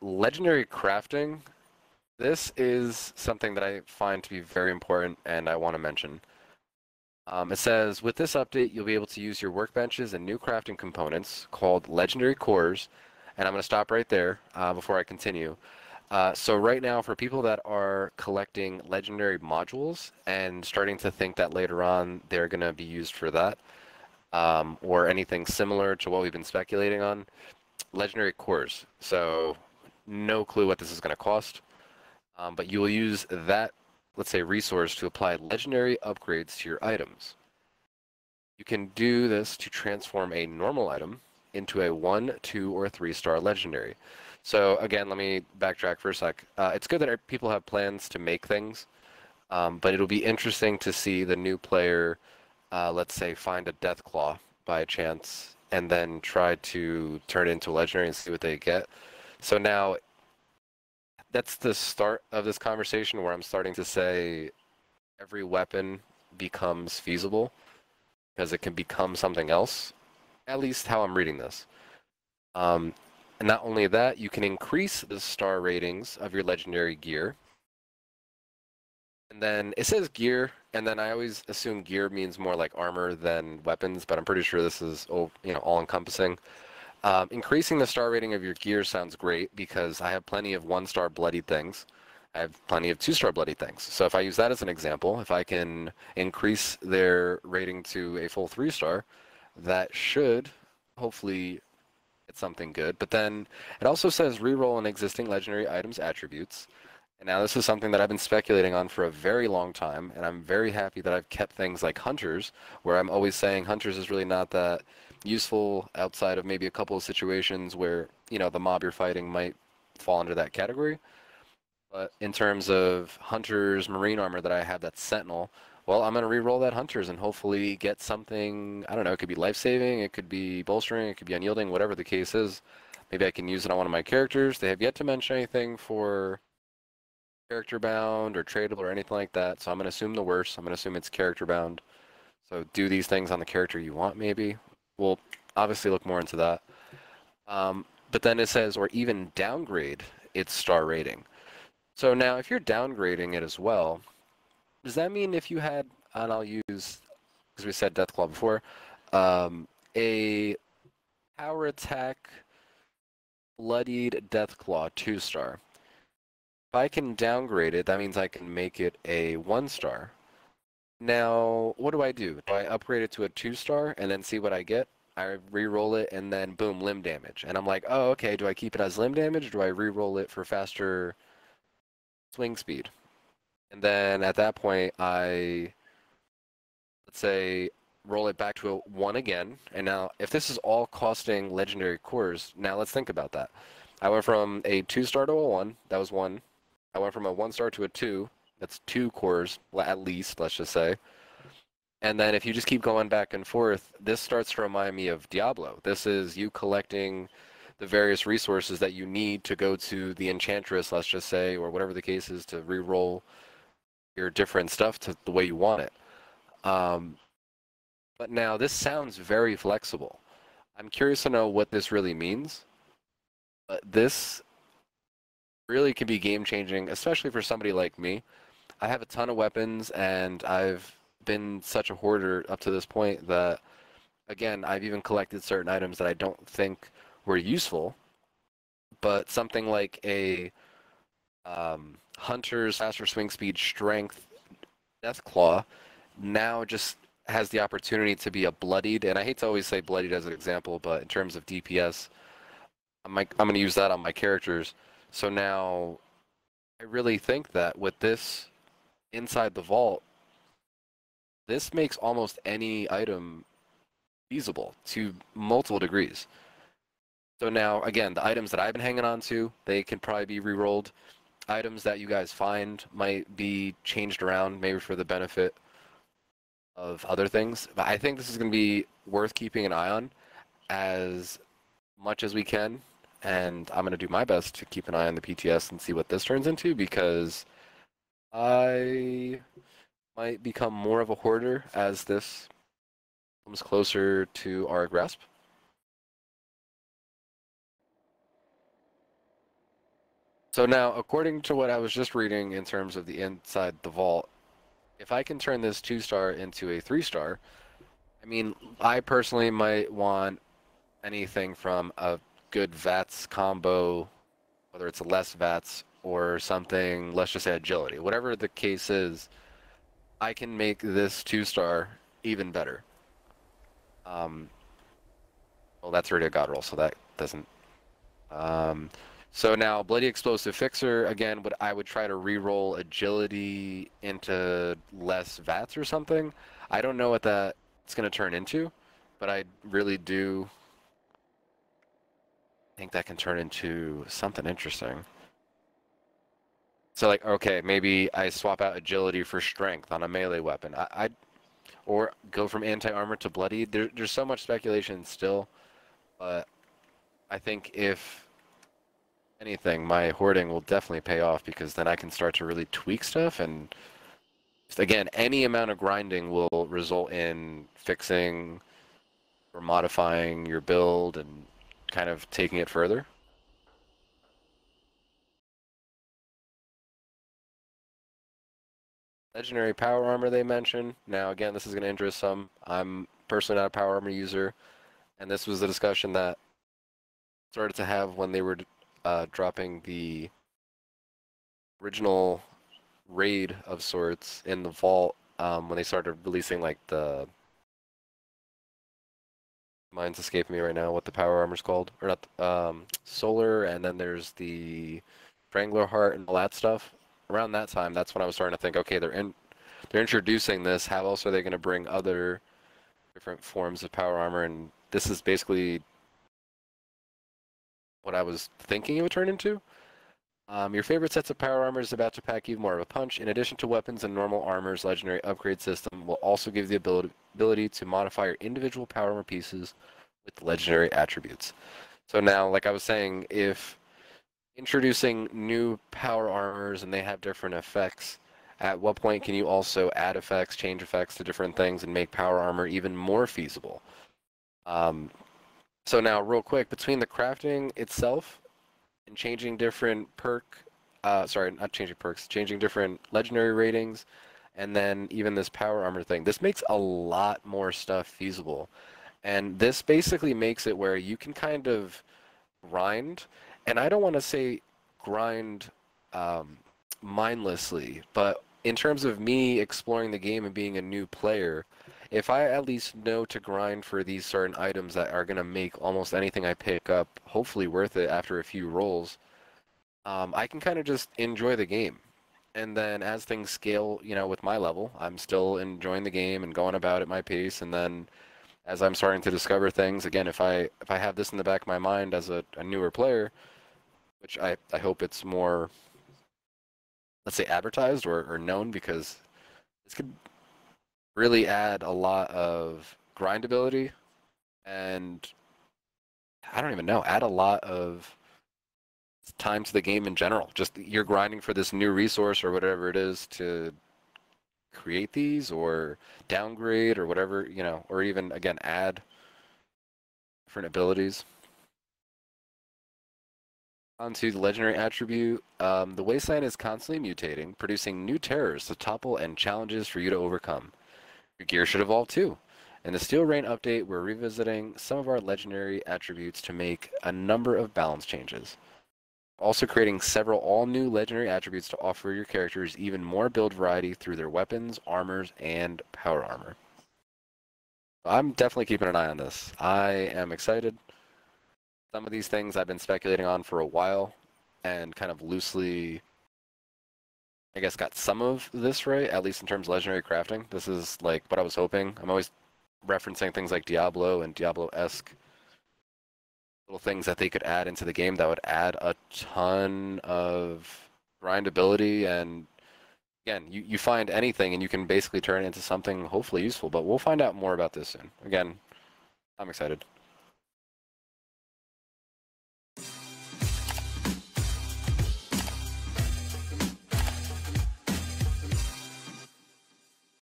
Legendary crafting. This is something that I find to be very important and I want to mention. It says, with this update, you'll be able to use your workbenches and new crafting components called legendary cores. And I'm going to stop right there before I continue. So right now, for people that are collecting legendary modules and starting to think that later on they're going to be used for that, or anything similar to what we've been speculating on, legendary cores. So no clue what this is going to cost, but you will use that, let's say, resource to apply legendary upgrades to your items. You can do this to transform a normal item into a 1, 2, or 3-star legendary. So again, let me backtrack for a sec. It's good that people have plans to make things, but it'll be interesting to see the new player, let's say, find a Deathclaw by chance, and then try to turn it into a legendary and see what they get. So now, that's the start of this conversation where I'm starting to say every weapon becomes feasible because it can become something else, at least how I'm reading this. And not only that, you can increase the star ratings of your legendary gear. And then it says gear, and then I always assume gear means more like armor than weapons, but I'm pretty sure this is all-encompassing. Increasing the star rating of your gear sounds great because I have plenty of 1-star bloodied things. I have plenty of 2-star bloodied things. So if I use that as an example, if I can increase their rating to a full 3-star, that should hopefully get something good. But then it also says reroll an existing legendary item's attributes. And now this is something that I've been speculating on for a very long time, and I'm very happy that I've kept things like Hunters, where I'm always saying Hunters is really not that useful outside of maybe a couple of situations where, the mob you're fighting might fall under that category. But in terms of Hunters marine armor that I have that's Sentinel, well, I'm going to re-roll that Hunters and hopefully get something, I don't know, it could be life-saving, it could be bolstering, it could be unyielding, whatever the case is. Maybe I can use it on one of my characters. They have yet to mention anything for character bound or tradable or anything like that, so I'm going to assume the worst. I'm going to assume it's character bound. So do these things on the character you want, maybe. We'll obviously look more into that. But then it says, or even downgrade its star rating. So now, if you're downgrading it as well, does that mean if you had, and I'll use, because we said Deathclaw before, a power attack bloodied Deathclaw 2-star. If I can downgrade it, that means I can make it a 1-star. Now, what do? Do I upgrade it to a 2-star and then see what I get? I re-roll it and then boom, limb damage. And I'm like, oh, okay, do I keep it as limb damage or do I re-roll it for faster swing speed? And then at that point, let's say, roll it back to a 1 again. And now, if this is all costing legendary cores, now let's think about that. I went from a 2-star to a 1, that was 1. I went from a 1-star to a 2, that's 2 cores, at least, let's just say. And then if you just keep going back and forth, this starts to remind me of Diablo. This is you collecting the various resources that you need to go to the Enchantress, let's just say, or whatever the case is, to re-roll your different stuff to the way you want it. But now, this sounds very flexible. I'm curious to know what this really means. But this really can be game-changing, especially for somebody like me. I have a ton of weapons, and I've been such a hoarder up to this point that, again, I've even collected certain items that I don't think were useful, but something like a Hunter's faster swing speed strength Deathclaw now just has the opportunity to be a bloodied, and I hate to always say bloodied as an example, but in terms of DPS, I'm going to use that on my characters. So now, I really think that with this inside the vault, this makes almost any item feasible to multiple degrees. So now, again, the items that I've been hanging on to, they can probably be re-rolled. Items that you guys find might be changed around, maybe for the benefit of other things. But I think this is going to be worth keeping an eye on as much as we can. And I'm going to do my best to keep an eye on the PTS and see what this turns into, because I might become more of a hoarder as this comes closer to our grasp. So now, according to what I was just reading in terms of the inside the vault, if I can turn this 2-star into a 3-star, I mean, I personally might want anything from a good VATS combo, whether it's a less VATS or something, let's just say agility. Whatever the case is, I can make this 2-star even better. Um, well, that's already a god roll, so that doesn't. Um, so now, Bloody Explosive Fixer, again, I would try to re-roll agility into less VATS or something. I don't know what that's going to turn into, but I really do think that can turn into something interesting. So like, okay, maybe I swap out agility for strength on a melee weapon. Or go from anti-armor to bloody. There's so much speculation still, but I think if anything, my hoarding will definitely pay off because then I can start to really tweak stuff and just, again, any amount of grinding will result in fixing or modifying your build and kind of taking it further. Legendary power armor they mentioned. Now, again, this is going to interest some. I'm personally not a power armor user, and this was the discussion that started to have when they were dropping the original raid of sorts in the vault when they started releasing like the mine's escaping me right now what the power armor's called or not solar and then there's the Strangler Heart and all that stuff. Around that time, that's when I was starting to think, okay, they're introducing this. How else are they going to bring other different forms of power armor? And this is basically what I was thinking it would turn into. Your favorite sets of power armor is about to pack even more of a punch. In addition to weapons and normal armor's legendary upgrade system will also give the ability to modify your individual power armor pieces with legendary attributes. So now, like I was saying, if introducing new power armors and they have different effects, at what point can you also add effects, change effects to different things and make power armor even more feasible? So now, real quick, between the crafting itself and changing different sorry, not changing perks, changing different legendary ratings, and then even this power armor thing, this makes a lot more stuff feasible. And this basically makes it where you can kind of grind, and I don't want to say grind mindlessly, but in terms of me exploring the game and being a new player, if I at least know to grind for these certain items that are going to make almost anything I pick up hopefully worth it after a few rolls, I can kind of just enjoy the game. And then as things scale, you know, with my level, I'm still enjoying the game and going about at my pace. And then as I'm starting to discover things, again, if I have this in the back of my mind as a newer player, which I hope it's more, let's say, advertised or known, because this could really add a lot of grindability and I don't even know, add a lot of time to the game in general. Just you're grinding for this new resource or whatever it is to create these or downgrade or whatever, you know, or even, again, add different abilities. Onto the legendary attribute, the wasteland is constantly mutating, producing new terrors to topple and challenges for you to overcome. Your gear should evolve too. In the Steel Rain update, we're revisiting some of our legendary attributes to make a number of balance changes. Also creating several all-new legendary attributes to offer your characters even more build variety through their weapons, armors, and power armor. I'm definitely keeping an eye on this. I am excited. Some of these things I've been speculating on for a while and kind of loosely, I guess, got some of this right, at least in terms of legendary crafting. This is like what I was hoping. I'm always referencing things like Diablo and Diablo-esque little things that they could add into the game that would add a ton of grindability. And again, you find anything and you can basically turn it into something hopefully useful, but we'll find out more about this soon. Again, I'm excited.